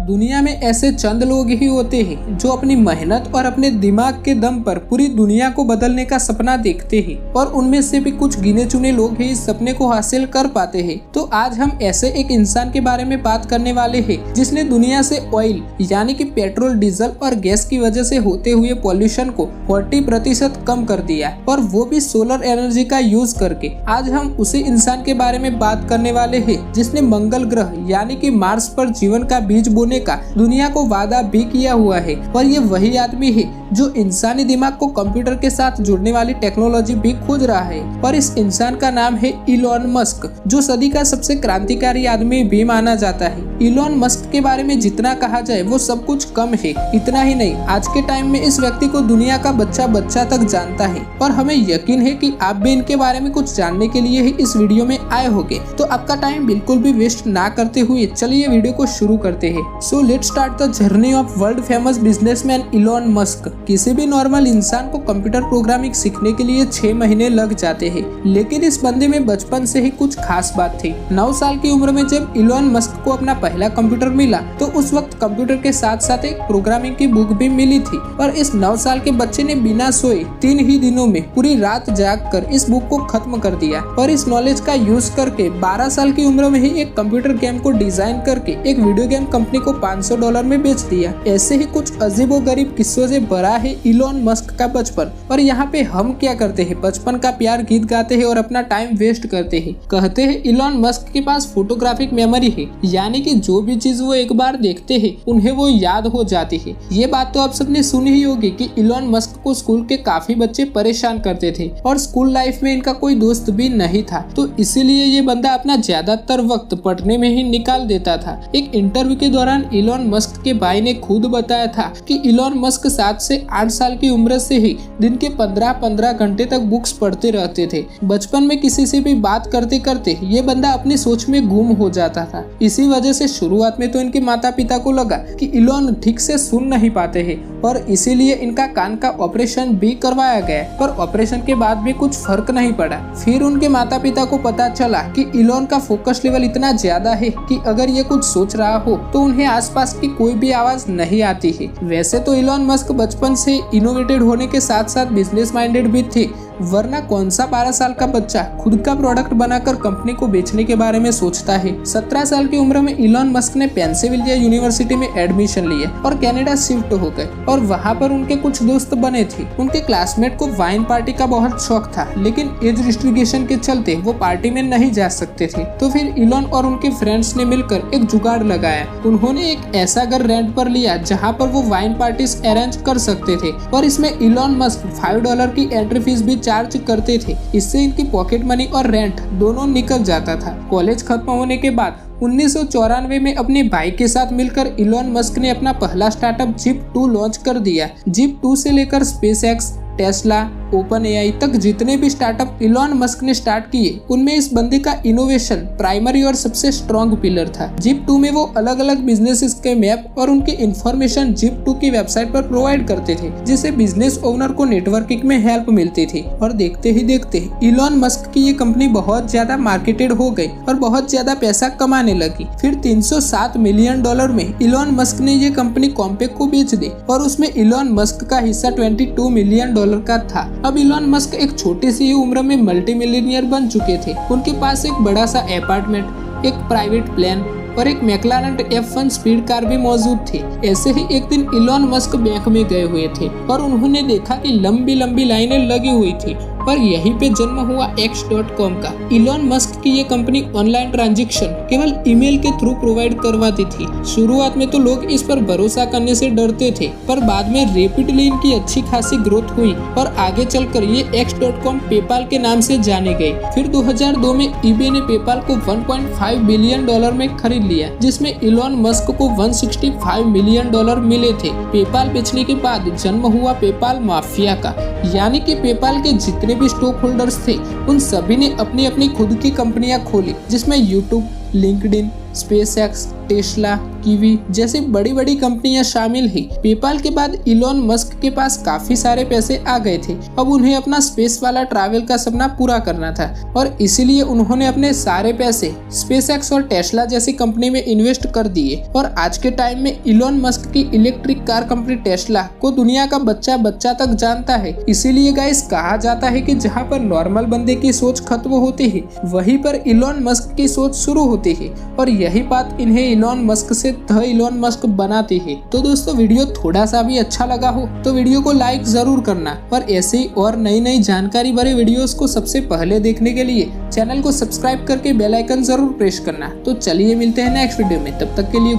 दुनिया में ऐसे चंद लोग ही होते हैं जो अपनी मेहनत और अपने दिमाग के दम पर पूरी दुनिया को बदलने का सपना देखते हैं और उनमें से भी कुछ गिने चुने लोग ही इस सपने को हासिल कर पाते हैं। तो आज हम ऐसे एक इंसान के बारे में बात करने वाले हैं जिसने दुनिया से ऑयल यानी कि पेट्रोल, डीजल और गैस की वजह से होते हुए पॉल्यूशन को 40% कम कर दिया और वो भी सोलर एनर्जी का यूज करके। आज हम उसी इंसान के बारे में बात करने वाले हैं जिसने मंगल ग्रह यानी कि मार्स पर जीवन का बीज बोने का दुनिया को वादा भी किया हुआ है। और ये वही आदमी है जो इंसानी दिमाग को कंप्यूटर के साथ जुड़ने वाली टेक्नोलॉजी भी खोज रहा है। और इस इंसान का नाम है इलॉन मस्क, जो सदी का सबसे क्रांतिकारी आदमी भी माना जाता है। इलॉन मस्क के बारे में जितना कहा जाए वो सब कुछ कम है। इतना ही नहीं, आज के टाइम में इस व्यक्ति को दुनिया का बच्चा बच्चा तक जानता है और हमें यकीन है कि आप भी इनके बारे में कुछ जानने के लिए ही इस वीडियो में आए होंगे। तो आपका टाइम बिल्कुल भी वेस्ट ना करते हुए चलिए वीडियो को शुरू करते हैं। So let's start the journey of world famous businessman Elon Musk. किसी भी नॉर्मल इंसान को कंप्यूटर प्रोग्रामिंग सीखने के लिए 6 महीने लग जाते हैं, लेकिन इस बंदे में बचपन से ही कुछ खास बात थी। 9 साल की उम्र में जब इलॉन मस्क को अपना पहला कंप्यूटर मिला तो उस वक्त कंप्यूटर के साथ साथ एक प्रोग्रामिंग की बुक भी मिली थी। और इस 9 साल के बच्चे ने बिना सोए 3 ही दिनों में पूरी रात जाग कर इस बुक को खत्म कर दिया और इस नॉलेज का यूज करके 12 साल की उम्र में ही एक कंप्यूटर गेम को डिजाइन करके एक वीडियो गेम कंपनी को $500 में बेच दिया। ऐसे ही कुछ अजीबोगरीब किस्सों से भरा है इलॉन मस्क का बचपन। और यहाँ पे हम क्या करते हैं, बचपन का प्यार गीत गाते हैं और अपना टाइम वेस्ट करते हैं। कहते हैं इलॉन मस्क के पास फोटोग्राफिक मेमोरी है, यानी कि जो भी चीज वो एक बार देखते हैं उन्हें वो याद हो जाती है। ये बात तो आप सबने सुनी ही होगी कि इलॉन मस्क को स्कूल के काफी बच्चे परेशान करते थे और स्कूल लाइफ में इनका कोई दोस्त भी नहीं था, तो इसीलिए ये बंदा अपना ज्यादातर वक्त पढ़ने में ही निकाल देता था। एक इंटरव्यू के दौरान इलॉन मस्क के भाई ने खुद बताया था कि इलॉन मस्क 7 से 8 साल की उम्र से ही दिन के 15-15 घंटे तक बुक्स पढ़ते रहते थे। बचपन में किसी से भी बात करते करते ये बंदा अपनी सोच में गुम हो जाता था। इसी वजह से शुरुआत में तो इनके माता पिता को लगा कि इलॉन ठीक से सुन नहीं पाते हैं और इसीलिए इनका कान का ऑपरेशन भी करवाया गया, पर ऑपरेशन के बाद भी कुछ फर्क नहीं पड़ा। फिर उनके माता पिता को पता चला कि इलॉन का फोकस लेवल इतना ज्यादा है कि अगर ये कुछ सोच रहा हो तो उन्हें आसपास की कोई भी आवाज नहीं आती है। वैसे तो इलॉन मस्क बचपन से इनोवेटिव होने के साथ साथ बिजनेस माइंडेड भी थे, वरना कौन सा 12 साल का बच्चा खुद का प्रोडक्ट बनाकर कंपनी को बेचने के बारे में सोचता है। 17 साल की उम्र में इलॉन मस्क ने पेंसिल्वेनिया यूनिवर्सिटी में एडमिशन लिया और कनाडा शिफ्ट हो गए और वहां पर उनके कुछ दोस्त बने थे। उनके क्लासमेट को वाइन पार्टी का बहुत शौक था, लेकिन एज रिस्ट्रिक्शन के चलते वो पार्टी में नहीं जा सकते थे। तो फिर इलॉन और उनके फ्रेंड्स ने मिलकर एक जुगाड़ लगाया। उन्होंने एक ऐसा घर रेंट पर लिया जहाँ पर वो वाइन पार्टीज अरेंज कर सकते थे और इसमें इलॉन मस्क $5 की एंट्री फीस भी चार्ज करते थे। इससे इनकी पॉकेट मनी और रेंट दोनों निकल जाता था। कॉलेज खत्म होने के बाद 1994 में अपने भाई के साथ मिलकर इलॉन मस्क ने अपना पहला स्टार्टअप जिप2 लॉन्च कर दिया। जिप2 से लेकर स्पेसएक्स, टेस्ला, ओपन एआई तक जितने भी स्टार्टअप इलॉन मस्क ने स्टार्ट किए उनमें इस बंदे का इनोवेशन प्राइमरी और सबसे स्ट्रॉन्ग पिलर था। जिप2 में वो अलग अलग बिजनेसेस के मैप और उनके इंफॉर्मेशन जिप2 की वेबसाइट पर प्रोवाइड करते थे, जिससे बिजनेस ओनर को नेटवर्किंग में हेल्प मिलती थी। और देखते ही देखते इलॉन मस्क की ये कंपनी बहुत ज्यादा मार्केटेड हो गई और बहुत ज्यादा पैसा कमाने लगी। फिर $307 मिलियन में इलॉन मस्क ने ये कंपनी कॉम्पैक्ट को बेच दी और उसमें इलॉन मस्क का हिस्सा $22 मिलियन का था। अब इलॉन मस्क एक छोटी सी उम्र में मल्टी मिलियनियर बन चुके थे। उनके पास एक बड़ा सा अपार्टमेंट, एक प्राइवेट प्लेन और एक मैक्लारेन F1 स्पीड कार भी मौजूद थी। ऐसे ही एक दिन इलॉन मस्क बैंक में गए हुए थे और उन्होंने देखा कि लंबी लंबी लाइनें लगी हुई थी और यहीं पे जन्म हुआ X.com का। इलॉन मस्क की ये कंपनी ऑनलाइन ट्रांजैक्शन केवल ईमेल के थ्रू प्रोवाइड करवाती थी। शुरुआत में तो लोग इस पर भरोसा करने से डरते थे, पर बाद में रैपिडली इनकी अच्छी खासी ग्रोथ हुई और आगे चलकर ये X.com पेपाल के नाम से जाने गए। फिर 2002 में eBay ने पेपाल को $1.5 बिलियन में खरीद लिया, जिसमें इलॉन मस्क को $165 मिलियन मिले थे। पेपाल बेचने के बाद जन्म हुआ पेपाल माफिया का, यानी कि पेपाल के जितने भी स्टॉक होल्डर्स थे उन सभी ने अपनी अपनी खुद की कंपनियां खोली, जिसमें YouTube, LinkedIn, SpaceX, Tesla, kiwi जैसी बड़ी बड़ी कंपनियां शामिल है। पेपाल के बाद इलॉन मस्क के पास काफी सारे पैसे आ गए थे। अब उन्हें अपना स्पेस वाला ट्रैवल का सपना पूरा करना था और इसीलिए उन्होंने अपने सारे पैसे स्पेसएक्स और टेस्ला जैसी कंपनी में इन्वेस्ट कर दिए। और आज के टाइम में इलॉन मस्क की इलेक्ट्रिक कार कंपनी टेस्ला को दुनिया का बच्चा बच्चा तक जानता है। इसीलिए गाइस कहा जाता है कि जहाँ पर नॉर्मल बंदे की सोच खत्म होती है वहीं पर इलॉन मस्क की सोच शुरू होती है और यही बात इन्हें इलॉन मस्क से द इलॉन मस्क बनाती है। तो दोस्तों वीडियो थोड़ा सा भी अच्छा लगा हो तो वीडियो को लाइक जरूर करना और ऐसे ही और नई नई जानकारी भरे वीडियोस को सबसे पहले देखने के लिए चैनल को सब्सक्राइब करके बेल आइकन जरूर प्रेस करना। तो चलिए मिलते हैं नेक्स्ट वीडियो में, तब तक के लिए